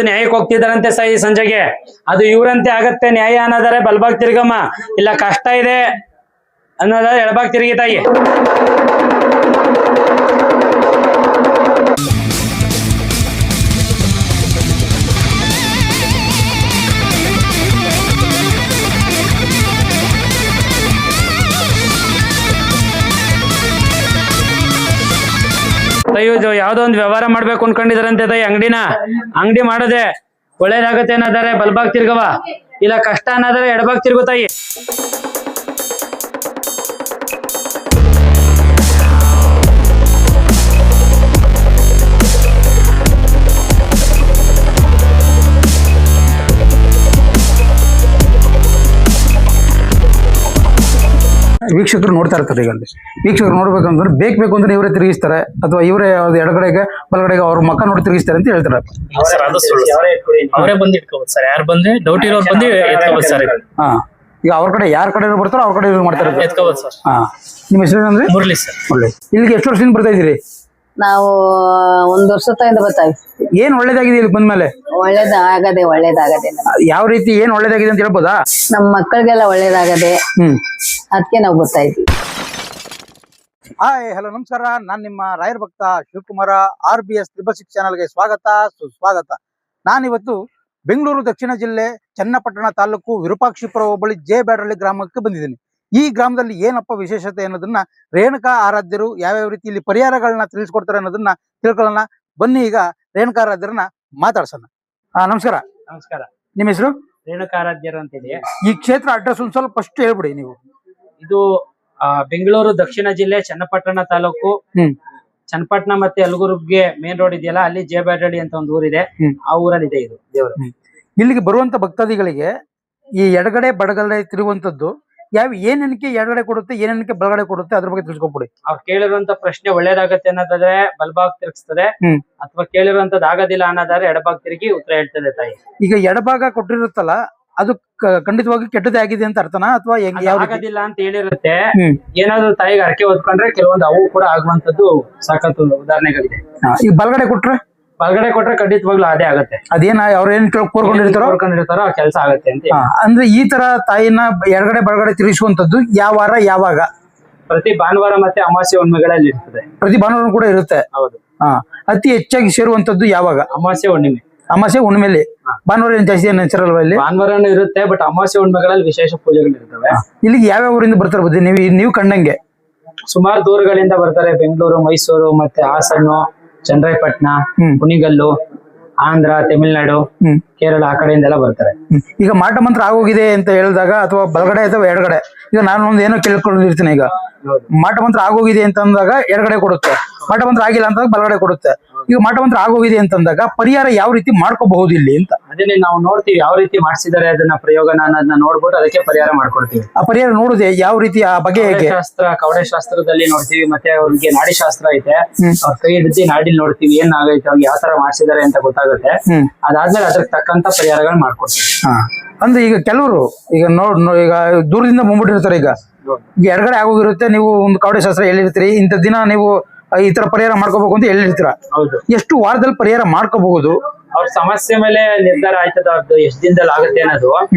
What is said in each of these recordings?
ನ್ಯಾಯಕ್ಕೆ ಹೋಗ್ತಿದಾರಂತೆ ಸೈ ಸಂಜೆಗೆ ಅದು ಇವ್ರಂತೆ ಆಗತ್ತೆ ನ್ಯಾಯ ಅನ್ನೋದಾರೆ ಬಲ್ಬಾಗ್ ತಿರ್ಗಮ್ಮ ಇಲ್ಲ ಕಷ್ಟ ಇದೆ ಅನ್ನೋದಾದ್ರೆ ಎಡಬಾಗ್ ತಿರುಗಿ ತಾಯಿ. ಯಾವ್ದೋ ಒಂದು ವ್ಯವಹಾರ ಮಾಡ್ಬೇಕು ಅನ್ಕೊಂಡಿದಾರಂತೆ ತಾಯಿ. ಅಂಗಡಿ ಮಾಡೋದೆ ಒಳ್ಳೇದಾಗತ್ತೆ ಅನ್ನೋದಾರೆ ಬಲ್ಬಾಗ್ ತಿರ್ಗವ ಇಲ್ಲ ಕಷ್ಟ ಅನ್ನೋದಾರೆ ಎಡಬಾಗ್ ತಿರ್ಗು ತಾಯಿ. ವೀಕ್ಷಕರು ನೋಡ್ತಾ ಇರ್ತಾರೆ. ಈಗ ವೀಕ್ಷಕರು ನೋಡ್ಬೇಕಂದ್ರೆ ಬೇಕು ಅಂದ್ರೆ ಇವರೇ ತಿರುಗಿಸ್ತಾರೆ ಅಥವಾ ಇವರೇ ಎಡಗಡೆಗೆ ಬಲಗಡೆಗೆ ಅವ್ರ ಮಕ್ಕ ನೋಡಿ ತಿರುಗಿಸ್ತಾರೆ ಅಂತ ಹೇಳ್ತಾರೆ. ಅವರೇ ಬಂದು ಇಟ್ಕೋಬಹುದು ಸರ್, ಯಾರು ಬಂದ್ರೆ ಡೌಟ್ ಇರೋರು ಬಂದು ಎತ್ಕೋಬಹುದು ಸರ್. ಹಾ, ಈಗ ಅವ್ರ ಕಡೆ ಯಾರ ಕಡೆ ಬರ್ತಾರೋ ಅವ್ರ ಕಡೆ ಮಾಡ್ತಾರೆ ಎತ್ಕೋಬಹುದು ಸರ್. ಹಾ, ನಿಮ್ಮ ಹೆಸರು ಅಂದ್ರೆ? ಮುರಳಿ ಸರ್. ಮುರಳಿ. ಇಲ್ಲಿಗೆ ಎಷ್ಟು ವರ್ಷದಿಂದ ಬರ್ತಾ ಇದ್ದೀರಿ? ನಾವು 1 ವರ್ಷದಿಂದ ಬರ್ತಾವಿ. ಏನ್ ಒಳ್ಳೇದಾಗಿದೆ ಇಲ್ಲಿ ಬಂದ್ಮೇಲೆ? ಒಳ್ಳೇದಾಗದೆ ಯಾವ ರೀತಿ ಏನ್ ಒಳ್ಳೇದಾಗಿದೆ ಅಂತ ಹೇಳ್ಬೋದಾ? ನಮ್ಮ ಮಕ್ಕಳಿಗೆಲ್ಲ ಒಳ್ಳೇದಾಗದೆ, ಅದಕ್ಕೆ ನಾವು ಬರ್ತಾ ಇದ್ವಿ. ಹಾಯ್, ಹಲೋ, ನಮಸ್ಕಾರ. ನಾನ್ ನಿಮ್ಮ ರಾಯರ್ ಭಕ್ತ ಶಿವಕುಮಾರ. RBS 666 ಚಾನಲ್ಗೆ ಸ್ವಾಗತ, ಸುಸ್ವಾಗತ. ನಾನಿವತ್ತು ಬೆಂಗಳೂರು ದಕ್ಷಿಣ ಜಿಲ್ಲೆ ಚನ್ನಪಟ್ಟಣ ತಾಲೂಕು ವಿರೂಪಾಕ್ಷಿಪುರ ಹೋಬಳಿ ಜೆ ಬ್ಯಾಡರಳ್ಳಿ ಗ್ರಾಮಕ್ಕೆ ಬಂದಿದ್ದೀನಿ. ಈ ಗ್ರಾಮದಲ್ಲಿ ಏನಪ್ಪ ವಿಶೇಷತೆ ಅನ್ನೋದನ್ನ ರೇಣುಕಾ ಆರಾಧ್ಯರು ಯಾವ್ಯಾವ ರೀತಿ ಇಲ್ಲಿ ಪರಿಹಾರಗಳನ್ನ ತಿಳಿಸ್ಕೊಡ್ತಾರೆ ಅನ್ನೋದನ್ನ ತಿಳ್ಕೊಳ್ಳೋಣ. ಬನ್ನಿ, ಈಗ ರೇಣುಕಾ ಆರಾಧ್ಯರನ್ನ ಮಾತಾಡ್ಸೋಣ. ನಮಸ್ಕಾರ. ನಮಸ್ಕಾರ. ನಿಮ್ಮ ಹೆಸರು? ರೇಣುಕಾ ಆರಾಧ್ಯರು ಅಂತಿದೆ. ಈ ಕ್ಷೇತ್ರ ಅಡ್ರೆಸ್ ಒಂದ್ ಸ್ವಲ್ಪ ಫಸ್ಟ್ ಹೇಳ್ಬಿಡಿ ನೀವು. ಇದು ಬೆಂಗಳೂರು ದಕ್ಷಿಣ ಜಿಲ್ಲೆ ಚನ್ನಪಟ್ಟಣ ತಾಲೂಕು. ಚನ್ನಪಟ್ಟಣ ಮತ್ತೆ ಯಲಗುರ್ಗೆ ಮೇನ್ ರೋಡ್ ಇದೆಯಲ್ಲ, ಅಲ್ಲಿ ಜೆ ಬ್ಯಾಡರಳ್ಳಿ ಅಂತ ಒಂದು ಊರಿದೆ. ಆ ಊರಲ್ಲಿ ಇದೆ ಇದು ದೇವರು. ಇಲ್ಲಿಗೆ ಬರುವಂತ ಭಕ್ತಾದಿಗಳಿಗೆ ಈ ಎಡಗಡೆ ಬಡಗಡೆ ತಿರುಗುವಂತದ್ದು ಏನೇನಕ್ಕೆ ಎಡಗಡೆ ಕೊಡುತ್ತೆ, ಏನೇನಕ್ಕೆ ಬಲಗಡೆ ಕೊಡುತ್ತೆ, ಅದ್ರ ಬಗ್ಗೆ ತಿಳ್ಸ್ಕೊಬಿಡಿ. ಅವ್ರು ಕೇಳಿರುವಂತ ಪ್ರಶ್ನೆ ಒಳ್ಳೇದಾಗತ್ತೆ ಅನ್ನೋದಾದ್ರೆ ಬಲಭಾಗ ತಿರುಗಿಸ್ತದೆ, ಅಥವಾ ಕೇಳಿರುವಂತದ್ದು ಆಗೋದಿಲ್ಲ ಅನ್ನೋದಾದ್ರೆ ಎಡಭಾಗ ತಿರುಗಿ ಉತ್ತರ ಹೇಳ್ತದೆ ತಾಯಿ. ಈಗ ಎಡಭಾಗ ಕೊಟ್ಟಿರುತ್ತಲ್ಲ, ಅದು ಖಂಡಿತವಾಗಿ ಕೆಟ್ಟದೇ ಆಗಿದೆ ಅಂತ ಅರ್ಥನಾ, ಅಥವಾ ಆಗೋದಿಲ್ಲ ಅಂತ ಹೇಳಿರುತ್ತೆ. ಏನಾದ್ರು ತಾಯಿಗೆ ಅರಕೆ ಹೊತ್ಕೊಂಡ್ರೆ ಕೆಲವೊಂದು ಅವು ಕೂಡ ಆಗುವಂತದ್ದು ಸಾಕಷ್ಟು ಉದಾಹರಣೆಗಳಿದೆ. ಈಗ ಬಲಗಡೆ ಕೊಟ್ರೆ ಖಂಡಿತವಾಗ್ಲೂ ಅದೇ ಆಗುತ್ತೆ. ಅದೇನ ಅವ್ರೇನ್ ಕೋರ್ಕೊಂಡಿರ್ತಾರೋ ಆ ಕೆಲಸ ಆಗುತ್ತೆ ಅಂತ. ಅಂದ್ರೆ ಈ ತರ ತಾಯಿನ ಎಡಗಡೆ ಬಲಗಡೆ ತಿರುಗಿಸುವಂತದ್ದು ಯಾವ ವಾರ ಯಾವಾಗ? ಪ್ರತಿ ಭಾನುವಾರ ಮತ್ತೆ ಅಮಾವಾಸ್ಯೆ ಹುಣ್ಣಿಮೆಗಳಲ್ಲಿ ಇರ್ತದೆ. ಪ್ರತಿ ಭಾನುವಾರ ಕೂಡ ಇರುತ್ತೆ. ಹೌದು. ಅತಿ ಹೆಚ್ಚಾಗಿ ಸೇರುವಂತದ್ದು ಯಾವಾಗ? ಅಮಾವಾಸ್ಯೆ ಹುಣ್ಣಿಮೆಯಲ್ಲಿ. ಭಾನುವಾರ ಏನ್ ಜಾಸ್ತಿ ಏನ್ ಹೆಸರಲ್ವಾ ಇಲ್ಲಿ? ಭಾನುವಾರನೂ ಇರುತ್ತೆ, ಬಟ್ ಅಮಾವಾಸ್ಯೆ ಹುಣ್ಣಿಮೆಗಳಲ್ಲಿ ವಿಶೇಷ ಪೂಜೆಗಳು ಇರ್ತವೆ. ಇಲ್ಲಿಗೆ ಯಾವ್ಯಾವ ಊರಿಂದ ಬರ್ತಾರೆ ಬುದ್ಧಿ? ನೀವು ಕಂಡಂಗೆ ಸುಮಾರು ದೂರಗಳಿಂದ ಬರ್ತಾರೆ. ಬೆಂಗಳೂರು, ಮೈಸೂರು, ಮತ್ತೆ ಹಾಸನ, ಚನ್ನರಾಯಪಟ್ಟಣ, ಕುಣಿಗಲ್ಲು, ಆಂಧ್ರ, ತಮಿಳುನಾಡು, ಕೇರಳ, ಆ ಕಡೆಯಿಂದೆಲ್ಲ ಬರ್ತಾರೆ. ಈಗ ಮಾಟ ಮಂತ್ರ ಆಗೋಗಿದೆ ಅಂತ ಹೇಳಿದಾಗ, ಅಥವಾ ಬಲಗಡೆ ಅಥವಾ ಎಡಗಡೆ, ಈಗ ನಾನು ಒಂದು ಏನೋ ಕೇಳ್ಕೊಂಡಿರ್ತೀನಿ. ಈಗ ಮಾಟ ಮಂತ್ರ ಆಗೋಗಿದೆ ಅಂತ ಅಂದಾಗ ಎಡಗಡೆ ಕೊಡುತ್ತೆ, ಮಾಟ ಮಂತ್ರ ಆಗಿಲ್ಲ ಅಂತಂದಾಗ ಬಲಗಡೆ ಕೊಡುತ್ತೆ. ಈಗ ಮಾಟ ಮಂತ್ರ ಆಗೋಗಿದೆ ಅಂತಂದಾಗ ಪರಿಹಾರ ಯಾವ ರೀತಿ ಮಾಡ್ಕೋಬಹುದು ಇಲ್ಲಿ ಅಂತ? ಅದನ್ನೇ ನಾವು ನೋಡ್ತೀವಿ, ಯಾವ ರೀತಿ ಮಾಡಿಸಿದ್ದಾರೆ ಅದನ್ನ ಪ್ರಯೋಗನ ಅನ್ನೋದನ್ನ ನೋಡ್ಬಿಟ್ಟು ಅದಕ್ಕೆ ಪರಿಹಾರ ಮಾಡ್ಕೊಡ್ತೀವಿ. ಆ ಪರಿಹಾರ ನೋಡುದೇ ಯಾವ ರೀತಿ, ಆ ಬಗೆ ಹೇಗೆ? ಕವಡೆ ಶಾಸ್ತ್ರದಲ್ಲಿ ನೋಡ್ತೀವಿ, ಮತ್ತೆ ಅವ್ರಿಗೆ ನಾಡಿ ಶಾಸ್ತ್ರ ಐತೆ, ಅವ್ರ ಕೈ ಹಿಡಿದು ನಾಡಿಲ್ ನೋಡ್ತೀವಿ ಏನ್ ಆಗೈತೆ, ಅವ್ರಿಗೆ ಯಾವ ತರ ಮಾಡ್ಸಿದ್ದಾರೆ ಅಂತ ಗೊತ್ತಾಗುತ್ತೆ. ಅದಾದ್ಮೇಲೆ ಅದ್ರ ತಕ್ಕಂತ ಪರಿಹಾರಗಳನ್ನ ಮಾಡ್ಕೊಡ್ತೀವಿ. ಅಂದ್ರೆ ಈಗ ಕೆಲವರು ಈಗ ಈಗ ದೂರದಿಂದ ಬಂದ್ಬಿಟ್ಟಿರ್ತಾರೆ. ಈಗ ಎಡಗಡೆ ಆಗೋಗಿರುತ್ತೆ, ನೀವು ಒಂದು ಕವಡೆ ಶಾಸ್ತ್ರ ಹೇಳಿರ್ತೀರಿ, ಇಂಥ ದಿನ ನೀವು ಈ ತರ ಪರಿಹಾರ ಮಾಡ್ಕೋಬೇಕು ಅಂತ ಹೇಳಿರ್ತೀರ. ಹೌದು. ಎಷ್ಟು ವಾರದಲ್ಲಿ ಪರಿಹಾರ ಮಾಡ್ಕೋಬಹುದು? ಅವ್ರ ಸಮಸ್ಯೆ ಮೇಲೆ ನಿರ್ಧಾರ ಆಯ್ತದ, ಅದು ಎಷ್ಟು ದಿನದಲ್ಲಿ ಆಗುತ್ತೆ ಅನ್ನೋದು.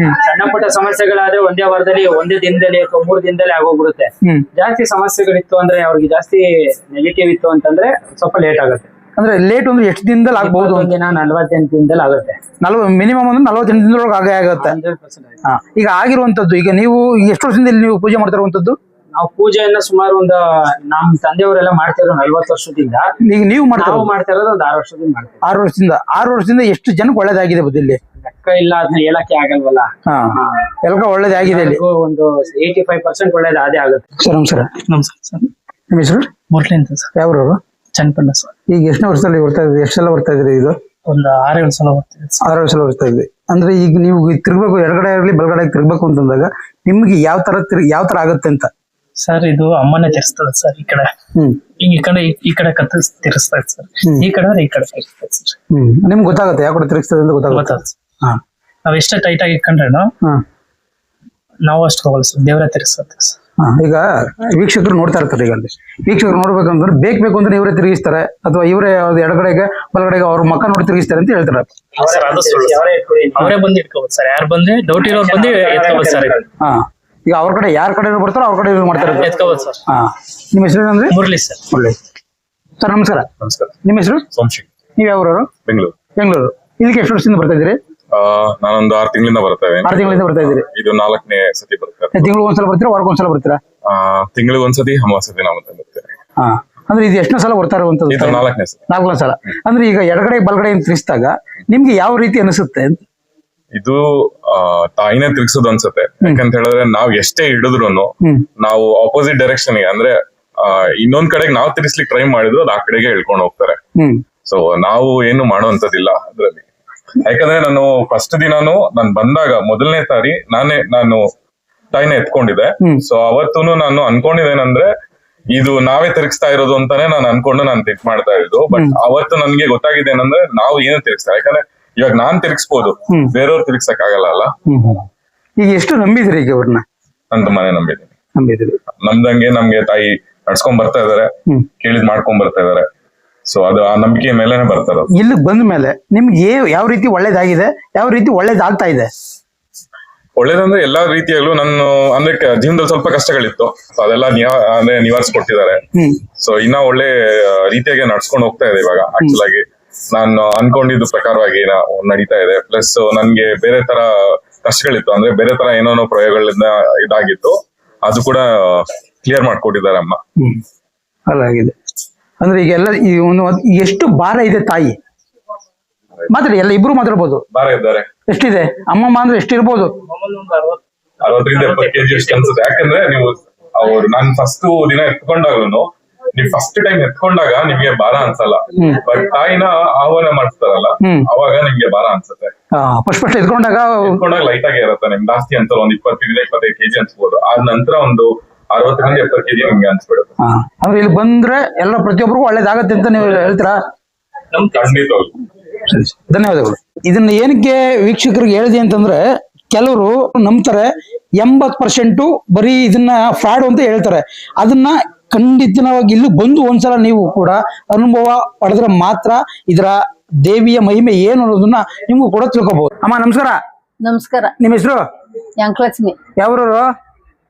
ಸಣ್ಣ ಪುಟ್ಟ ಸಮಸ್ಯೆಗಳಾದ್ರೆ ಒಂದೇ ವಾರದಲ್ಲಿ, ಒಂದೇ ದಿನದಲ್ಲಿ ಅಥವಾ 3 ದಿನದಲ್ಲಿ ಆಗೋಗ್ಬಿಡುತ್ತೆ. ಜಾಸ್ತಿ ಸಮಸ್ಯೆಗಳಿತ್ತು ಅಂದ್ರೆ, ಅವ್ರಿಗೆ ಜಾಸ್ತಿ ನೆಗೆಟಿವ್ ಇತ್ತು ಅಂತಂದ್ರೆ ಸ್ವಲ್ಪ ಲೇಟ್ ಆಗುತ್ತೆ. ಅಂದ್ರೆ ಲೇಟ್ ಅಂದ್ರೆ ಎಷ್ಟು ದಿನದಲ್ಲಿ ಆಗ್ಬಹುದು? ದಿನ 48 ದಿನದಲ್ಲಿ ಆಗುತ್ತೆ. ಮಿನಿಮಮ್ ಅಂದ್ರೆ 48 ದಿನದೊಳಗೆ ಆಗೇ ಆಗುತ್ತೆ. ಈಗ ಆಗಿರುವಂತದ್ದು, ಈಗ ನೀವು ಎಷ್ಟು ವರ್ಷದಿಂದ ನೀವು ಪೂಜೆ ಮಾಡ್ತಿರುವಂತದ್ದು? ನಾವು ಪೂಜೆಯನ್ನ ಸುಮಾರು ನಮ್ ತಂದೆಯವರೆಲ್ಲ ಮಾಡ್ತಿರೋ 40 ವರ್ಷದಿಂದ. ಈಗ ನೀವು ಮಾಡ್ತಾ ಇರೋದು ಒಂದು 6 ವರ್ಷದಿಂದ ಮಾಡ್ತೀವಿ. 6 ವರ್ಷದಿಂದ ಎಷ್ಟು ಜನಕ್ಕೆ ಒಳ್ಳೇದಾಗಿದೆ ಬುದ್ಧಿಲ್ಲಿ? ಲೆಕ್ಕ ಇಲ್ಲ, ಅದನ್ನ ಹೇಳಕ್ಕೆ ಆಗಲ್ವಲ್ಲ. ಎಲ್ಲ ಒಳ್ಳೇದಾಗಿದೆ ಇಲ್ಲಿ. ಒಂದು 85% ಒಳ್ಳೇದು ಅದೇ ಆಗುತ್ತೆ. ಸರ್ ನಮಸ್ಕಾರ. ನಮಸ್ಕಾರ ಸರ್. ನಿಮ್ಮ ಹೆಸರು? ಮುರಳಿ ಅಂತ ಸರ್. ಯಾವ್ರವರು? ಚನ್ನಪಟ್ಟಣ ಸರ್. ಈಗ ಎಷ್ಟನೇ ವರ್ಷದಲ್ಲಿ ಬರ್ತಾ ಇದ್ರಿ? ಎಷ್ಟೆಲ್ಲ ಬರ್ತಾ ಇದ್ರಿ? ಇದು ಒಂದು 6-7 ಸಲ ಹೋಗ್ತೀವಿ ಸರ್. 6 ಸಲ ಬರ್ತಾ ಇದ್ವಿ. ಅಂದ್ರೆ ಈಗ ನೀವು ತಿರ್ಗ್ಬೇಕು, ಎಡಗಡೆ ಆಗಲಿ ಬಲಗಡೆ ತಿರ್ಗ್ಬೇಕು ಅಂತಂದಾಗ ನಿಮ್ಗೆ ಯಾವ ತರ ಆಗುತ್ತೆ ಅಂತ? ಸರ್ ಇದು ಅಮ್ಮನೇ ತಿರ್ಸ್ತದೆ ಸರ್. ಈ ಕಡೆ ಈ ಕಡೆ ಕತ್ತ ತಿರ್ಸ್ತದೆ ಸರ್. ಈ ಕಡೆ ಈ ಕಡೆ ತಿರ್ಸ್ತದೆ ಸರ್. ನಿಮ್ಗೆ ಗೊತ್ತಾಗುತ್ತೆ ಯಾವ ಕಡೆ ತಿರ್ಗಿಸ್ತದೆ ಅಂತ ಗೊತ್ತಾಗುತ್ತೆ. ನಾವ್ ಎಷ್ಟೇ ಟೈಟ್ ಆಗಿ ಇಟ್ಕೊಂಡ್ರೇನು ನಾವು ಅಷ್ಟು ಹೋಗಲ್ಲ ಸರ್, ದೇವರೇ ತಿರ್ಸ್ತದೆ ಸರ್. ಈಗ ವೀಕ್ಷಕರು ನೋಡ್ತಾ ಇರ್ತಾರೆ. ಈಗ ಅಲ್ಲಿ ವೀಕ್ಷಕರು ನೋಡ್ಬೇಕಂದ್ರೆ ಬೇಕು ಅಂದ್ರೆ ಇವರೇ ತಿರುಗಿಸ್ತಾರೆ ಅಥವಾ ಇವರೇ ಎಡಗಡೆಗೆ ಬಲಗಡೆಗೆ ಅವ್ರ ಮಕ್ಕ ನೋಡಿ ತಿರುಗಿಸ್ತಾರೆ ಅಂತ ಹೇಳ್ತಾರೆ. ಸರ್ ಅದು ಸುಳ್ಳು. ಅವರೇ ಬಂದು ಇಟ್ಕೋಬೋದು ಸರ್. ಯಾರು ಬಂದು ಡೌಟ್ ಇರೋರು ಬಂದು ಎತ್ಕೋಬೋದು ಸರ್. ಈಗ ಅವ್ರ ಕಡೆ ಯಾರ ಕಡೆ ಬರ್ತಾರೋ ಅವ್ರ ಕಡೆ ಮಾಡ್ತಾರೆ, ಎತ್ಕೋಬೋದು ಸರ್. ನಿಮ್ಮ ಹೆಸರು ಏನಂದ್ರೆ? ಮುರಳಿ ಸರ್. ಮುರಳಿ ಸರ್, ನಮಸ್ಕಾರ. ನಮಸ್ಕಾರ. ನಿಮ್ಮ ಹೆಸರು? ಸೋಮಶೇಖರ್. ನೀವು ಯಾವ್ರವರು? ಬೆಂಗಳೂರು. ಇಲ್ಲಿಗೆ ಎಷ್ಟು ವರ್ಷದಿಂದ ಬರ್ತಾ ಇದ್ದೀರಿ? ನಾನೊಂದು 6 ತಿಂಗಳಿಂದ ಬರ್ತಾ ಇದ್ದೀನಿ. 6 ತಿಂಗಳಿಂದ ಬರ್ತಾ ಇದ್ದೀರಿ. ಇದು 4ನೇ ಸತಿ ಬರ್ತಾರೆ. ತಿಂಗಳಿಗೆ ಒಂದ್ಸಲ ಬರ್ತೀರಾ, ವಾರಕ್ಕೆ ಒಂದ್ಸಲ ಬರ್ತೀರಾ? ತಿಂಗಳಿಗೆ ಒಂದ್ಸತಿ, ಅಮಾವಾಸ್ಯೆ ನಾವು ಬರ್ತೇವೆ. ಅಂದ್ರೆ ಇದು ಎಷ್ಟನೇ ಸಲ ಬರ್ತಾ ಇರುವಂತದ್ದು? ಇದು 4ನೇ ಸಲ. 4ನೇ ಸಲ. ಅಂದ್ರೆ ಈಗ ಎಡಗಡೆ ಬಲಗಡೆ ತಿರ್ಗಿಸಿದಾಗ ನಿಮ್ಗೆ ಯಾವ ರೀತಿ ಅನಿಸುತ್ತೆ? ಇದು ತಾಯಿನೇ ತಿರ್ಗಿಸೋದು ಅನ್ಸುತ್ತೆ. ಯಾಕಂತ ಹೇಳಿದ್ರೆ ನಾವ್ ಎಷ್ಟೇ ಹಿಡಿದ್ರು ನಾವು ಆಪೋಸಿಟ್ ಡೈರೆಕ್ಷನ್ ಗೆ, ಅಂದ್ರೆ ಇನ್ನೊಂದ್ ಕಡೆಗೆ ನಾವು ತಿರ್ಗಿಸ್ಲಿಕ್ಕೆ ಟ್ರೈ ಮಾಡಿದ್ರು ಅದು ಆ ಕಡೆಗೆ ಇಳ್ಕೊಂಡು ಹೋಗ್ತಾರೆ. ಸೊ ನಾವು ಏನು ಮಾಡುವಂತದಿಲ್ಲ ಅದ್ರಲ್ಲಿ. ಯಾಕಂದ್ರೆ ನಾನು ಫಸ್ಟ್ ದಿನಾನು ನಾನು ಬಂದಾಗ ಮೊದಲನೇ ಸಾರಿ ನಾನು ತಾಯಿನ ಎತ್ಕೊಂಡಿದ್ದೆ. ಸೊ ಅವತ್ತೂನು ನಾನು ಅನ್ಕೊಂಡಿದ್ದೇನಂದ್ರೆ ಇದು ನಾವೇ ತಿರುಗಿಸ್ತಾ ಇರೋದು ಅಂತಾನೆ ನಾನು ಅನ್ಕೊಂಡು ನಾನು ತಿರ್ಗ್ ಮಾಡ್ತಾ ಇರೋದು. ಬಟ್ ಅವತ್ತು ನನ್ಗೆ ಗೊತ್ತಾಗಿದೆ ಏನಂದ್ರೆ ನಾವು ಏನು ತಿರುಗಿಸ್ತಾ, ಯಾಕಂದ್ರೆ ಇವಾಗ ನಾನ್ ತಿರ್ಗಿಸ್ಬೋದು, ಬೇರೆಯವ್ರು ತಿರ್ಗಿಸಕ್ ಆಗಲ್ಲ ಅಲ್ಲ. ಈಗ ಎಷ್ಟು ನಂಬಿದ್ರಿ ಈಗ ಅವ್ರನ್ನ? ನಾನು ತುಂಬಾನೇ ನಂಬಿದ್ದೀನಿ. ನಮ್ಗೆ ತಾಯಿ ನಡ್ಸ್ಕೊಂಡ್ ಬರ್ತಾ ಇದಾರೆ, ಕೇಳಿದ್ ಮಾಡ್ಕೊಂಡ್ ಬರ್ತಾ ಇದಾರೆ. ಸೊ ಅದು ಆ ನಂಬಿಕೆ ಮೇಲೆನೆ ಬರ್ತಾರೆ. ಇಲ್ಲಿ ಬಂದ ಮೇಲೆ ನಿಮ್ಗೆ ಯಾವ ರೀತಿ ಒಳ್ಳೇದಾಗಿದೆ, ಯಾವ ರೀತಿ ಒಳ್ಳೇದಾಗ್ತಾ ಇದೆ? ಒಳ್ಳೇದಂದ್ರೆ ಎಲ್ಲಾ ರೀತಿಯಲ್ಲೂ ನಾನು ಅಂದ್ರೆ ಜೀವನದಲ್ಲಿ ಸ್ವಲ್ಪ ಕಷ್ಟಗಳಿತ್ತು, ಅದೆಲ್ಲ ನಿವಾರಿಸ್ಕೊಟ್ಟಿದ್ದಾರೆ. ಸೊ ಇನ್ನ ಒಳ್ಳೆ ರೀತಿಯಾಗಿ ನಡ್ಸ್ಕೊಂಡು ಹೋಗ್ತಾ ಇದೆ ಇವಾಗ. ಆಕ್ಚುಲ್ ಆಗಿ ನಾನು ಅನ್ಕೊಂಡಿದ್ದು ಪ್ರಕಾರವಾಗಿ ನಡೀತಾ ಇದೆ. ಪ್ಲಸ್ ನನ್ಗೆ ಬೇರೆ ತರ ಕಷ್ಟಗಳಿತ್ತು, ಅಂದ್ರೆ ಬೇರೆ ತರ ಏನೋ ಪ್ರಯೋಗಗಳಿಂದ ಇದಾಗಿತ್ತು, ಅದು ಕೂಡ ಕ್ಲಿಯರ್ ಮಾಡ್ಕೊಟ್ಟಿದ್ದಾರೆ ಅಮ್ಮ. ಹಾಗಾಗಿದೆ. ಅಂದ್ರೆ ಈಗ ಎಲ್ಲ ಎಷ್ಟು ಭಾರ ಇದೆ ತಾಯಿ? ಮಾತಾಡಿ, ಎಲ್ಲ ಇಬ್ರು ಮಾತಾಡ್ಬೋದು. ಭಾರ ಇದ್ದಾರೆ. ಎಷ್ಟಿದೆ ಅಮ್ಮಮ್ಮ ಅಂದ್ರೆ ಎಷ್ಟಿರ್ಬೋದು? 60-70 kg ಅಷ್ಟು ಅನ್ಸುತ್ತೆ. ಯಾಕಂದ್ರೆ ನಾನು ಫಸ್ಟ್ ದಿನ ಎತ್ಕೊಂಡಾಗ್ಲೂ, ನೀವು ಫಸ್ಟ್ ಟೈಮ್ ಎತ್ಕೊಂಡಾಗ ನಿಮ್ಗೆ ಭಾರ ಅನ್ಸಲ್ಲ. ಬಟ್ ತಾಯಿನ ಆಹ್ವಾನ ಮಾಡಿಸ್ತಾರಲ್ಲ, ಅವಾಗ ನಿಮ್ಗೆ ಭಾರ ಅನ್ಸುತ್ತೆ. ಫಸ್ಟ್ ಎತ್ಕೊಂಡಾಗ ಲೈಟ್ ಆಗೇ ಇರುತ್ತೆ. ನಿಮ್ಗೆ ಜಾಸ್ತಿ ಅನ್ಸಲ್ಲ, ಒಂದು 20-25 kg ಅನ್ಸ್ಬೋದು. ಆದ ನಂತರ ಒಂದು 60-70 kg ನಿಮ್ಗೆ ಅನ್ಸ್ಬಿಡುತ್ತೆ. ಅಂದ್ರೆ ಇಲ್ಲಿ ಬಂದ್ರೆ ಎಲ್ಲ ಪ್ರತಿಯೊಬ್ಬರಿಗೂ ಒಳ್ಳೇದಾಗತ್ತೆ ಅಂತ ನೀವು ಹೇಳ್ತೀರಾ? ಖಂಡಿತವಾಗ್ಲು. ಧನ್ಯವಾದಗಳು. ಇದನ್ನ ಏನಕ್ಕೆ ವೀಕ್ಷಕರಿಗೆ ಹೇಳಿದೆ ಅಂತಂದ್ರೆ, ಕೆಲವರು ನಂಬ್ತಾರೆ 80% ಬರೀ ಇದನ್ನ ಫ್ರಾಡ್ ಅಂತ ಹೇಳ್ತಾರೆ. ಅದನ್ನ ಖಂಡಿತವಾಗಿ ಇಲ್ಲಿ ಬಂದು ಒಂದ್ಸಲ ನೀವು ಕೂಡ ಅನುಭವ ಪಡೆದ್ರೆ ಮಾತ್ರ ಇದರ ದೇವಿಯ ಮಹಿಮೆ ಏನು ಅನ್ನೋದನ್ನ ನಿಮ್ಗೂ ಕೂಡ ತಿಳ್ಕೊಬಹುದು. ಅಮ್ಮ ನಮಸ್ಕಾರ. ನಮಸ್ಕಾರ. ನಿಮ್ಮ ಹೆಸರು? ಅಂಕಲಕ್ಷ್ಮಿ. ಯಾವ್ರವ್ರು?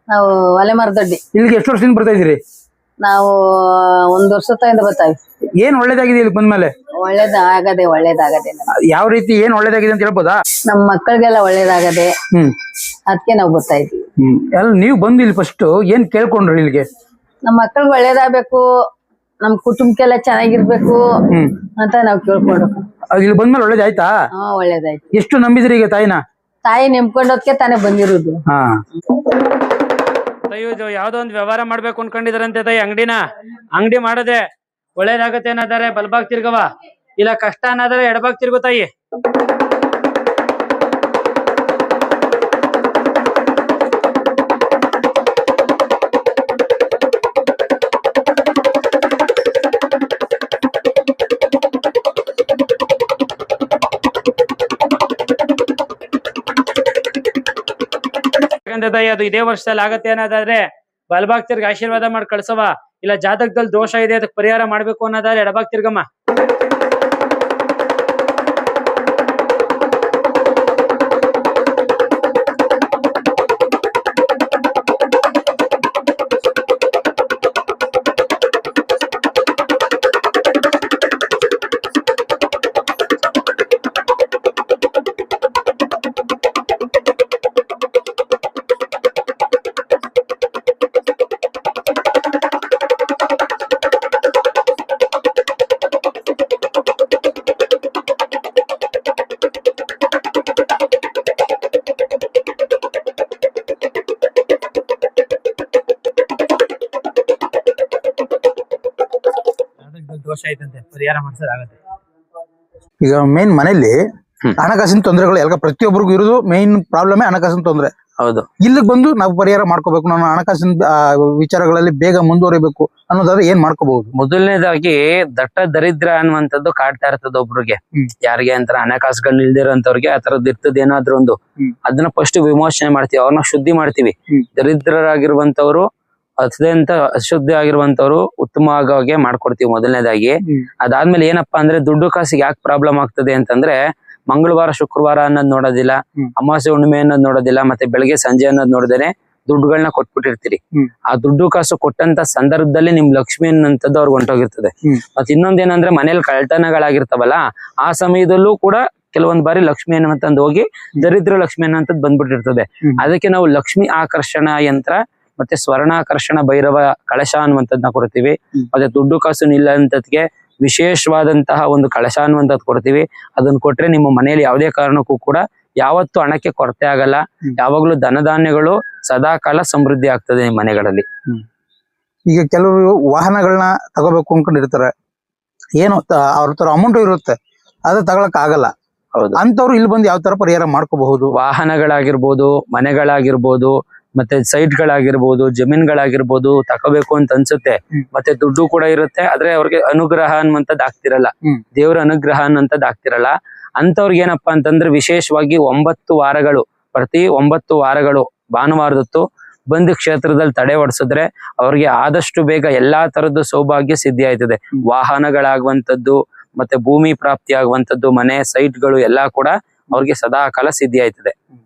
ನಾವು ಒಲೆಮರದೊಡ್ಡಿ. ಇಲ್ಲಿಗೆ ಎಷ್ಟು ವರ್ಷದಿಂದ ಬರ್ತಾ ಇದ್ದೀರಿ? ನಾವು 1 ವರ್ಷದಿಂದ ಬರ್ತಾವಿ. ಏನ್ ಒಳ್ಳೇದಾಗಿದೆ ಇಲ್ಲಿ ಬಂದ್ಮೇಲೆ? ಒಳ್ಳೇದಾಗದೆ. ಯಾವ ರೀತಿ ಏನ್ ಒಳ್ಳೇದಾಗಿದೆ ಅಂತ ಹೇಳ್ಬೋದಾ? ನಮ್ಮ ಮಕ್ಕಳಿಗೆಲ್ಲ ಒಳ್ಳೇದಾಗದೆ, ಅದಕ್ಕೆ ನಾವು ಬರ್ತಾ ಇದ್ವಿ. ಎಲ್ಲ ನೀವು ಬಂದು ಇಲ್ಲಿ ಫಸ್ಟ್ ಏನ್ ಕೇಳ್ಕೊಂಡ್ರಿ ಇಲ್ಲಿಗೆ? ನಮ್ಮ ಮಕ್ಕಳಿಗೆ ಒಳ್ಳೇದಾಗಬೇಕು, ನಮ್ ಕುಟುಂಬಕ್ಕೆಲ್ಲ ಚೆನ್ನಾಗಿರ್ಬೇಕು ಅಂತ ನಾವು ಕೇಳ್ಕೊಂಡು ಇಲ್ಲಿ ಬಂದ್ಮೇಲೆ ಒಳ್ಳೇದಾಯ್ತಾ? ಒಳ್ಳೇದಾಯ್ತು. ಎಷ್ಟು ನಂಬಿದ್ರಿ ಈಗ ತಾಯಿನ? ತಾಯಿ ನೆಮ್ಕೊಂಡೋದಕ್ಕೆ ತಾನೇ ಬಂದಿರೋದು. ಯಾವ್ದೋ ಒಂದು ವ್ಯವಹಾರ ಮಾಡ್ಬೇಕು ಅನ್ಕೊಂಡಿದಾರಂತೆ ತಾಯಿ. ಅಂಗಡಿ ಮಾಡಿದ್ರೆ ಒಳ್ಳೇದಾಗತ್ತೆ ಅನ್ನೋದಾರೆ ಬಲ್ಬಾಗ್ ತಿರ್ಗವ, ಇಲ್ಲ ಕಷ್ಟ ಅನ್ನೋದಾರೆ ಎಡಬಾಗ್ ತಿರ್ಗೋ ತಾಯಿ. ತಾಯಿ ಅದು ಇದೇ ವರ್ಷದಲ್ಲಿ ಆಗತ್ತೆ ಅನ್ನೋದಾದ್ರೆ ಬಲ್ಬಾಗ್ ತಿರ್ಗ ಆಶೀರ್ವಾದ ಮಾಡಿ ಕಳ್ಸವ, ಇಲ್ಲ ಜಾತಕದಲ್ಲಿ ದೋಷ ಇದೆ ಅದಕ್ಕೆ ಪರಿಹಾರ ಮಾಡ್ಬೇಕು ಅನ್ನೋದಾದ್ರೆ ಎಡಬಾಗ್ ತಿರ್ಗಮ್ಮ. ದೋಷ ಐತಂತೆ ಪರಿಹಾರ ಮಾಡ್ಸೋದಾಗತ್ತೆ. ಈಗ ಮೇನ್ ಮನೇಲಿ ಹಣಕಾಸಿನ ತೊಂದರೆಗಳು ಎಲ್ಲ ಪ್ರತಿಯೊಬ್ಬರಿಗೂ ಇರೋದು ಮೇನ್ ಪ್ರಾಬ್ಲಮ್ ಹಣಕಾಸಿನ ತೊಂದರೆ. ಹೌದು. ಇಲ್ಲಿಗೆ ಬಂದು ನಾವು ಪರಿಹಾರ ಮಾಡ್ಕೋಬೇಕು, ನಾನು ಹಣಕಾಸಿನ ವಿಚಾರಗಳಲ್ಲಿ ಬೇಗ ಮುಂದುವರಿಬೇಕು ಅನ್ನೋದಾದ್ರೆ ಏನ್ ಮಾಡ್ಕೋಬಹುದು? ಮೊದಲನೇದಾಗಿ ದಟ್ಟ ದರಿದ್ರ ಅನ್ನುವಂಥದ್ದು ಕಾಡ್ತಾ ಇರ್ತದೆ ಒಬ್ರಿಗೆ. ಯಾರಿಗೆ ಅಂತ ಹಣಕಾಸುಗಳನ್ನ ಇಲ್ದಿರೋಂಥವ್ರಿಗೆ ಆ ತರದ್ ಇರ್ತದೆ ಏನಾದ್ರು ಒಂದು. ಅದನ್ನ ಫಸ್ಟ್ ವಿಮೋಚನೆ ಮಾಡ್ತೀವಿ, ಅವ್ರನ್ನ ಶುದ್ಧಿ ಮಾಡ್ತೀವಿ. ದರಿದ್ರರಾಗಿರುವಂತವ್ರು ಅತ್ಯಂತ ಅಶುದ್ಧಿ ಆಗಿರುವಂತವ್ರು ಉತ್ತಮವಾಗಿ ಮಾಡ್ಕೊಡ್ತೀವಿ ಮೊದಲನೇದಾಗಿ. ಅದಾದ್ಮೇಲೆ ಏನಪ್ಪಾ ಅಂದ್ರೆ ದುಡ್ಡು ಕಾಸಿಗೆ ಯಾಕೆ ಪ್ರಾಬ್ಲಮ್ ಆಗ್ತದೆ ಅಂತಂದ್ರೆ ಮಂಗಳವಾರ ಶುಕ್ರವಾರ ಅನ್ನೋದ್ ನೋಡೋದಿಲ್ಲ, ಅಮಾವಾಸ್ಯೆ ಹುಣ್ಣಿಮೆ ಅನ್ನೋದ್ ನೋಡೋದಿಲ್ಲ, ಮತ್ತೆ ಬೆಳಗ್ಗೆ ಸಂಜೆ ಅನ್ನೋದ್ ನೋಡಿದೇನೆ ದುಡ್ಡುಗಳನ್ನ ಕೊಟ್ಬಿಟ್ಟಿರ್ತೀರಿ. ಆ ದುಡ್ಡು ಕಾಸು ಕೊಟ್ಟಂತ ಸಂದರ್ಭದಲ್ಲಿ ನಿಮ್ ಲಕ್ಷ್ಮಿ ಅನ್ನಂಥದ್ದು ಅವ್ರಿಗೆ ಹೊಂಟೋಗಿರ್ತದೆ. ಮತ್ತೆ ಇನ್ನೊಂದೇನಂದ್ರೆ ಮನೇಲಿ ಕಳ್ತನಗಳಾಗಿರ್ತಾವಲ್ಲ ಆ ಸಮಯದಲ್ಲೂ ಕೂಡ ಕೆಲವೊಂದ್ ಬಾರಿ ಲಕ್ಷ್ಮಿ ಅನ್ನುವಂಥದ್ದು ಹೋಗಿ ದರಿದ್ರ ಲಕ್ಷ್ಮಿ ಅನ್ನೋಂಥದ್ದು ಬಂದ್ಬಿಟ್ಟಿರ್ತದೆ. ಅದಕ್ಕೆ ನಾವು ಲಕ್ಷ್ಮಿ ಆಕರ್ಷಣ ಯಂತ್ರ ಮತ್ತೆ ಸ್ವರ್ಣಾಕರ್ಷಣ ಭೈರವ ಕಳಶ ಅನ್ನುವಂಥದ್ದನ್ನ ಕೊಡ್ತೀವಿ. ಮತ್ತೆ ದುಡ್ಡು ಕಾಸು ನಿಲ್ಲಂತದ್ಗೆ ವಿಶೇಷವಾದಂತಹ ಒಂದು ಕಳಶ ಅನ್ನುವಂಥದ್ದು ಕೊಡ್ತೀವಿ. ಅದನ್ನ ಕೊಟ್ರೆ ನಿಮ್ಮ ಮನೆಯಲ್ಲಿ ಯಾವುದೇ ಕಾರಣಕ್ಕೂ ಕೂಡ ಯಾವತ್ತು ಹಣಕ್ಕೆ ಕೊರತೆ ಆಗಲ್ಲ. ಯಾವಾಗ್ಲೂ ಧನಧಾನ್ಯಗಳು ಸದಾ ಕಾಲ ಸಮೃದ್ಧಿ ಆಗ್ತದೆ ನಿಮ್ಮ ಮನೆಗಳಲ್ಲಿ. ಈಗ ಕೆಲವರು ವಾಹನಗಳನ್ನ ತಗೋಬೇಕು ಅನ್ಕೊಂಡಿರ್ತಾರೆ, ಏನು ಅವ್ರ ತರ ಅಮೌಂಟ್ ಇರುತ್ತೆ, ಅದು ತಗೊಳಕ್ ಆಗಲ್ಲ. ಹೌದು. ಅಂತವ್ರು ಇಲ್ಲಿ ಬಂದು ಯಾವ ತರ ಪರಿಹಾರ ಮಾಡ್ಕೋಬಹುದು? ವಾಹನಗಳಾಗಿರ್ಬೋದು, ಮನೆಗಳಾಗಿರ್ಬೋದು, ಮತ್ತೆ ಸೈಟ್ಗಳಾಗಿರ್ಬೋದು, ಜಮೀನ್ಗಳಾಗಿರ್ಬೋದು ತಗೋಬೇಕು ಅಂತ ಅನ್ಸುತ್ತೆ. ಮತ್ತೆ ದುಡ್ಡು ಕೂಡ ಇರುತ್ತೆ, ಆದ್ರೆ ಅವ್ರಿಗೆ ಅನುಗ್ರಹ ಅನ್ನುವಂಥದ್ದು ಆಗ್ತಿರಲ್ಲ, ದೇವರ ಅನುಗ್ರಹ ಅನ್ನುವಂಥದ್ದು ಆಗ್ತಿರಲ್ಲ. ಅಂತವ್ರಿಗೆ ಏನಪ್ಪಾ ಅಂತಂದ್ರೆ ವಿಶೇಷವಾಗಿ 9 ವಾರಗಳು, ಪ್ರತಿ 9 ವಾರಗಳು ಭಾನುವಾರದತ್ತು ಬಂದು ಕ್ಷೇತ್ರದಲ್ಲಿ ತಡೆ ಹೊಡ್ಸಿದ್ರೆ ಅವ್ರಿಗೆ ಆದಷ್ಟು ಬೇಗ ಎಲ್ಲಾ ತರದ್ದು ಸೌಭಾಗ್ಯ ಸಿದ್ಧಿ ಆಯ್ತದೆ. ವಾಹನಗಳಾಗುವಂಥದ್ದು ಮತ್ತೆ ಭೂಮಿ ಪ್ರಾಪ್ತಿ ಆಗುವಂಥದ್ದು, ಮನೆ ಸೈಟ್ಗಳು ಎಲ್ಲಾ ಕೂಡ ಅವ್ರಿಗೆ ಸದಾ ಕಾಲ ಸಿದ್ಧಿ ಆಯ್ತದೆ.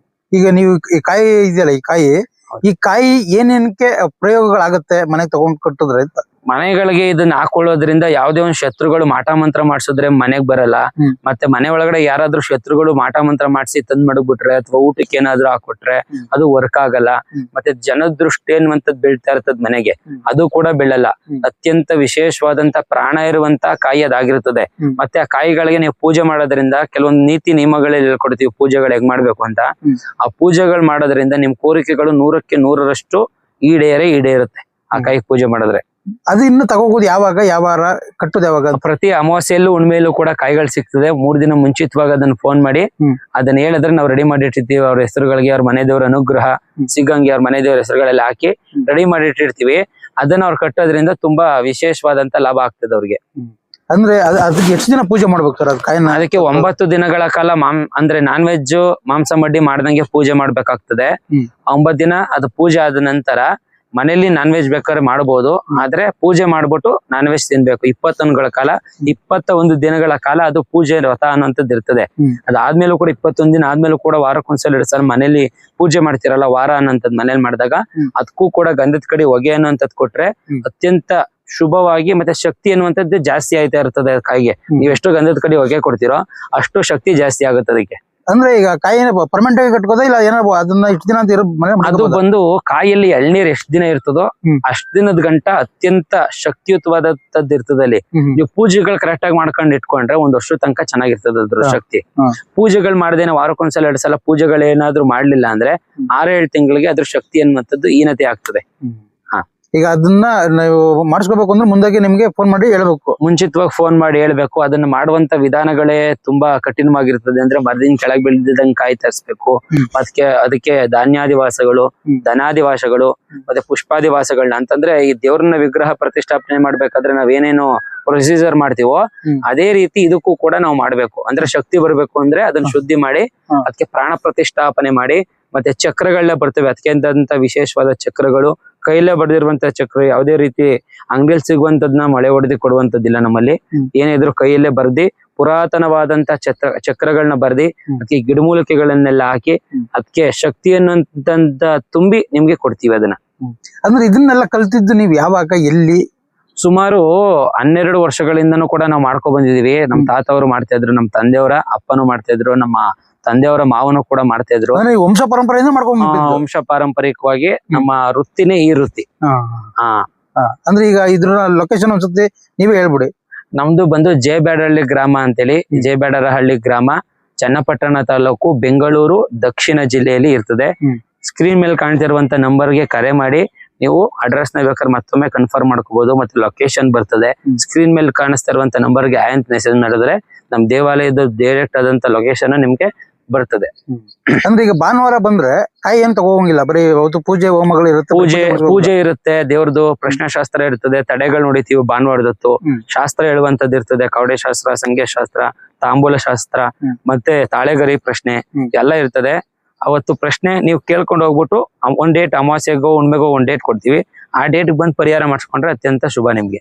ಈಗ ನೀವು ಈ ಕಾಯಿ ಇದೆಯಲ್ಲ, ಈ ಕಾಯಿ ಏನೇನಕ್ಕೆ ಪ್ರಯೋಗಗಳಾಗತ್ತೆ ಮನೆಗೆ ತಗೊಂಡ್ ಕಟ್ಟಿದ್ರೆ ಅಂತ? ಮನೆಗಳಿಗೆ ಇದನ್ನ ಹಾಕೊಳ್ಳೋದ್ರಿಂದ ಯಾವುದೇ ಒಂದು ಶತ್ರುಗಳು ಮಾಟ ಮಂತ್ರ ಮಾಡ್ಸಿದ್ರೆ ಮನೆಗ್ ಬರಲ್ಲ. ಮತ್ತೆ ಮನೆ ಒಳಗಡೆ ಯಾರಾದ್ರೂ ಶತ್ರುಗಳು ಮಾಟ ಮಂತ್ರ ಮಾಡಿಸಿ ತಂದ್ ಮಡಗ್ಬಿಟ್ರೆ ಅಥವಾ ಊಟಕ್ಕೆ ಏನಾದ್ರು ಹಾಕೊಟ್ರೆ ಅದು ವರ್ಕ್ ಆಗಲ್ಲ. ಮತ್ತೆ ಜನದೃಷ್ಟಿ ಅನ್ನುವಂಥದ್ದು ಬೀಳ್ತಾ ಇರ್ತದ ಮನೆಗೆ, ಅದು ಕೂಡ ಬೀಳಲ್ಲ. ಅತ್ಯಂತ ವಿಶೇಷವಾದಂತ ಪ್ರಾಣ ಇರುವಂತ ಕಾಯಿ ಅದಾಗಿರ್ತದೆ. ಮತ್ತೆ ಆ ಕಾಯಿಗಳಿಗೆ ನೀವು ಪೂಜೆ ಮಾಡೋದ್ರಿಂದ ಕೆಲವೊಂದು ನೀತಿ ನಿಯಮಗಳಲ್ಲಿ ಹೇಳ್ಕೊಡ್ತೀವಿ ಪೂಜೆಗಳು ಹೇಗ್ ಮಾಡ್ಬೇಕು ಅಂತ. ಆ ಪೂಜೆಗಳು ಮಾಡೋದ್ರಿಂದ ನಿಮ್ ಕೋರಿಕೆಗಳು 100ಕ್ಕೆ 100ರಷ್ಟು ಈಡೇರುತ್ತೆ ಆ ಕಾಯಿ ಪೂಜೆ ಮಾಡಿದ್ರೆ. ಅದು ಇನ್ನು ತಗೋಬಹುದು ಯಾವಾಗ, ಯಾವ ವಾರ ಕಟ್ಟೋದು ಯಾವಾಗ? ಪ್ರತಿ ಅಮಾವಾಸ್ಯೆಯಲ್ಲೂ ಹುಣ್ಮೆಯಲ್ಲೂ ಕೂಡ ಕಾಯಿಗಳು ಸಿಗ್ತದೆ. 3 ದಿನ ಮುಂಚಿತವಾಗಿ ಅದನ್ನ ಫೋನ್ ಮಾಡಿ ಅದನ್ನ ಹೇಳಿದ್ರೆ ನಾವು ರೆಡಿ ಮಾಡಿಟ್ಟಿರ್ತೀವಿ. ಅವ್ರ ಹೆಸರುಗಳಿಗೆ ಅವ್ರ ಮನೆ ದೇವರ ಅನುಗ್ರಹ ಸಿಗಂಗೆ ಅವ್ರ ಮನೆ ದೇವರ ಹೆಸರುಗಳೆಲ್ಲ ಹಾಕಿ ರೆಡಿ ಮಾಡಿಟ್ಟಿರ್ತೀವಿ. ಅದನ್ನ ಅವ್ರು ಕಟ್ಟೋದ್ರಿಂದ ತುಂಬಾ ವಿಶೇಷವಾದಂತ ಲಾಭ ಆಗ್ತದೆ ಅವ್ರಿಗೆ. ಅಂದ್ರೆ ಅದಕ್ಕೆ ಎಷ್ಟು ದಿನ ಪೂಜೆ ಮಾಡ್ಬೇಕು ಸರ್? ಅದಕ್ಕೆ 9 ದಿನಗಳ ಕಾಲ ಅಂದ್ರೆ ನಾನ್ ವೆಜ್ ಮಾಂಸ ಮಡ್ಡಿ ಮಾಡ್ದಂಗೆ ಪೂಜೆ ಮಾಡ್ಬೇಕಾಗ್ತದೆ. 9 ದಿನ ಅದು ಪೂಜೆ ಆದ ನಂತರ ಮನೇಲಿ ನಾನ್ ವೆಜ್ ಬೇಕಾದ್ರೆ ಮಾಡ್ಬೋದು, ಆದ್ರೆ ಪೂಜೆ ಮಾಡ್ಬಿಟ್ಟು ನಾನ್ ವೆಜ್ ತಿನ್ಬೇಕು. 21 ಕಾಲ 21 ದಿನಗಳ ಕಾಲ ಅದು ಪೂಜೆ ವ್ರತ ಅನ್ನೋಂಥದ್ದು ಇರ್ತದೆ. ಅದಾದ್ಮೇಲೂ ಕೂಡ 21 ದಿನ ಆದ್ಮೇಲೂ ಕೂಡ ವಾರಕ್ಕೊಂದ್ಸಲ 2 ಸಲ ಮನೇಲಿ ಪೂಜೆ ಮಾಡ್ತಿರಲ್ಲ, ವಾರ ಅನ್ನೋಂಥದ್ದು ಮನೇಲಿ ಮಾಡಿದಾಗ ಅದಕ್ಕೂ ಕೂಡ ಗಂಧದ ಕಡೆ ಹೊಗೆ ಅನ್ನೋಂಥದ್ದು ಕೊಟ್ರೆ ಅತ್ಯಂತ ಶುಭವಾಗಿ ಮತ್ತೆ ಶಕ್ತಿ ಅನ್ನುವಂಥದ್ದು ಜಾಸ್ತಿ ಆಯ್ತಾ ಇರ್ತದೆ ಕಾಯಿಗೆ. ನೀವು ಎಷ್ಟು ಗಂಧದ ಕಡೆ ಹೊಗೆ ಕೊಡ್ತೀರೋ ಅಷ್ಟು ಶಕ್ತಿ ಜಾಸ್ತಿ ಆಗುತ್ತೆ ಅದಕ್ಕೆ. ಅಂದ್ರೆ ಈಗ ಕಾಯಿ ಪರ್ಮನೆಂಟ್ ಆಗಿ ಕಟ್ಕೋದ ಇಲ್ಲ ಏನೋ ಅದನ್ನ ಇಷ್ಟು ದಿನ ಅಂತ ಅದು ಬಂದು ಕಾಯಿಯಲ್ಲಿ ಎಳ್ನೀರ್ ಎಷ್ಟು ದಿನ ಇರ್ತದೋ ಅಷ್ಟ್ ದಿನದ ಗಂಟ ಅತ್ಯಂತ ಶಕ್ತಿಯುತವಾದದ್ದು ಇರ್ತದೆ ಅಲ್ಲಿ. ನೀವು ಪೂಜೆಗಳು ಕರೆಕ್ಟ್ ಆಗಿ ಮಾಡ್ಕೊಂಡು ಇಟ್ಕೊಂಡ್ರೆ 1 ವರ್ಷದ ತನಕ ಚೆನ್ನಾಗಿರ್ತದೆ ಅದ್ರ ಶಕ್ತಿ. ಪೂಜೆಗಳು ಮಾಡದೇನೆ ವಾರಕ್ಕೊಂದ್ಸಲ 2 ಸಲ ಪೂಜೆಗಳು ಏನಾದ್ರು ಮಾಡ್ಲಿಲ್ಲ ಅಂದ್ರೆ 6-7 ತಿಂಗಳಿಗೆ ಅದ್ರ ಶಕ್ತಿ ಅನ್ನುವಂಥದ್ದು ಹೀನತೆ ಆಗ್ತದೆ. ಈಗ ಅದನ್ನ ನೀವು ಮಾಡಿಸ್ಕೋಬೇಕು ಅಂದ್ರೆ ಮುಂದಾಗಿ ನಿಮ್ಗೆ ಫೋನ್ ಮಾಡಿ ಹೇಳ್ಬೇಕು, ಮುಂಚಿತವಾಗಿ ಫೋನ್ ಮಾಡಿ ಹೇಳ್ಬೇಕು. ಅದನ್ನ ಮಾಡುವಂತ ವಿಧಾನಗಳೇ ತುಂಬಾ ಕಠಿಣವಾಗಿರ್ತದೆ. ಅಂದ್ರೆ ಮರದಿನ ಕೆಳಗೆ ಬೀಳ್ದಿದ್ದಂಗೆ ಕಾಯಿ ತರಿಸ್ಬೇಕು. ಅದಕ್ಕೆ ಧಾನ್ಯಾದಿವಾಸಗಳು, ಧನಾದಿವಾಸಗಳು ಮತ್ತೆ ಪುಷ್ಪಾದಿವಾಸಗಳನ್ನ ಅಂತಂದ್ರೆ ಈ ದೇವ್ರನ್ನ ವಿಗ್ರಹ ಪ್ರತಿಷ್ಠಾಪನೆ ಮಾಡ್ಬೇಕಾದ್ರೆ ನಾವೇನೇನು ಪ್ರೊಸೀಜರ್ ಮಾಡ್ತೀವೋ ಅದೇ ರೀತಿ ಇದಕ್ಕೂ ಕೂಡ ನಾವು ಮಾಡ್ಬೇಕು. ಅಂದ್ರೆ ಶಕ್ತಿ ಬರ್ಬೇಕು ಅಂದ್ರೆ ಅದನ್ನ ಶುದ್ಧಿ ಮಾಡಿ ಅದಕ್ಕೆ ಪ್ರಾಣ ಪ್ರತಿಷ್ಠಾಪನೆ ಮಾಡಿ ಮತ್ತೆ ಚಕ್ರಗಳನ್ನ ಬರ್ತವೆ. ಅದಕ್ಕೆಂತ ವಿಶೇಷವಾದ ಚಕ್ರಗಳು, ಕೈಲೇ ಬಡ್ದಿರುವಂತ ಚಕ್ರ, ಯಾವುದೇ ರೀತಿ ಅಂಗಡಿಯಲ್ಲಿ ಸಿಗುವಂತದ್ನ ಮಳೆ ಹೊಡೆದಿ ಕೊಡುವಂತದ್ದಿಲ್ಲ ನಮ್ಮಲ್ಲಿ. ಏನಿದ್ರು ಕೈಯಲ್ಲೇ ಬರ್ದಿ ಪುರಾತನವಾದಂತ ಚಕ್ರಗಳನ್ನ ಬರ್ದಿ ಅದಕ್ಕೆ ಗಿಡಮೂಲಿಕೆಗಳನ್ನೆಲ್ಲ ಹಾಕಿ ಅದಕ್ಕೆ ಶಕ್ತಿ ಅನ್ನುವಂತ ತುಂಬಿ ನಿಮ್ಗೆ ಕೊಡ್ತೀವಿ ಅದನ್ನ. ಅಂದ್ರೆ ಇದನ್ನೆಲ್ಲ ಕಲ್ತಿದ್ದು ನೀವು ಯಾವಾಗ, ಎಲ್ಲಿ? ಸುಮಾರು 12 ವರ್ಷಗಳಿಂದನೂ ಕೂಡ ನಾವು ಮಾಡ್ಕೊಂಡ್ ಬಂದಿದೀವಿ. ನಮ್ ತಾತ ಅವರು ಮಾಡ್ತಾ ಇದ್ರು, ನಮ್ ತಂದೆಯವರ ಅಪ್ಪನೂ ಮಾಡ್ತಾ ಇದ್ರು, ನಮ್ಮ ತಂದೆಯವರ ಮಾವನು ಕೂಡ ಮಾಡ್ತಾ ಇದ್ರು. ವಂಶ ಪರಂಪರೆಯಿಂದ ವಂಶ ಪಾರಂಪರಿಕವಾಗಿ ನಮ್ಮ ವೃತ್ತಿನೇ ಈ ವೃತ್ತಿ. ಅಂದ್ರೆ ಈಗ ಇದ್ರ ಲೊಕೇಶನ್ ಅನ್ಸುತ್ತೆ ನೀವೇ ಹೇಳ್ಬಿಡಿ. ನಮ್ದು ಬಂದು ಜೇಬೇಡಹಳ್ಳಿ ಗ್ರಾಮ ಅಂತೇಳಿ, ಜೇಬೇಡರಹಳ್ಳಿ ಗ್ರಾಮ, ಚನ್ನಪಟ್ಟಣ ತಾಲೂಕು, ಬೆಂಗಳೂರು ದಕ್ಷಿಣ ಜಿಲ್ಲೆಯಲ್ಲಿ ಇರ್ತದೆ. ಸ್ಕ್ರೀನ್ ಮೇಲೆ ಕಾಣ್ತಿರುವಂತ ನಂಬರ್ಗೆ ಕರೆ ಮಾಡಿ ನೀವು ಅಡ್ರೆಸ್ ನ ಬೇಕಾದ್ರೆ ಮತ್ತೊಮ್ಮೆ ಕನ್ಫರ್ಮ್ ಮಾಡ್ಕೋಬಹುದು, ಮತ್ತೆ ಲೊಕೇಶನ್ ಬರ್ತದೆ. ಸ್ಕ್ರೀನ್ ಮೇಲೆ ಕಾಣಿಸ್ತಾ ಇರುವಂತ ನಂಬರ್ಗೆ ಅಂತ ಮೆಸೇಜ್ ಮಾಡಿದ್ರೆ ನಮ್ ದೇವಾಲಯದ ಡೈರೆಕ್ಟ್ ಆದಂತ ಲೊಕೇಶನ್ ನಿಮ್ಗೆ ಬರ್ತದೆ. ಅಂದ್ರೆ ಈಗ ಭಾನುವಾರ ಬಂದ್ರೆ ಕಾಯಿ ಏನ್ ತಗೋಂಗಿಲ್ಲ, ಬರೀ ಅವತ್ತು ಪೂಜೆ ಹೋಮಗಳು ಇರುತ್ತೆ. ಪೂಜೆ ಇರುತ್ತೆ, ದೇವ್ರದ್ದು ಪ್ರಶ್ನಾಶಾಸ್ತ್ರ ಇರ್ತದೆ, ತಡೆಗಳು ನೋಡಿತೀವಿ ಭಾನುವಾರದತ್ತು. ಶಾಸ್ತ್ರ ಹೇಳುವಂತದ್ದು ಇರ್ತದೆ, ಕವಡೆ ಶಾಸ್ತ್ರ, ಸಂಖ್ಯಾ ಶಾಸ್ತ್ರ, ತಾಂಬೂಲ ಶಾಸ್ತ್ರ, ಮತ್ತೆ ತಾಳೆಗರಿ ಪ್ರಶ್ನೆ ಎಲ್ಲ ಇರ್ತದೆ. ಅವತ್ತು ಪ್ರಶ್ನೆ ನೀವು ಕೇಳ್ಕೊಂಡು ಹೋಗ್ಬಿಟ್ಟು ಒಂದ್ ಡೇಟ್, ಅಮಾವಾಸ್ಯೆಗೋ ಹುಣ್ಮೆಗೋ ಒಂದ್ ಡೇಟ್ ಕೊಡ್ತೀವಿ. ಆ ಡೇಟ್ ಬಂದು ಪರಿಹಾರ ಮಾಡಿಸ್ಕೊಂಡ್ರೆ ಅತ್ಯಂತ ಶುಭ ನಿಮ್ಗೆ.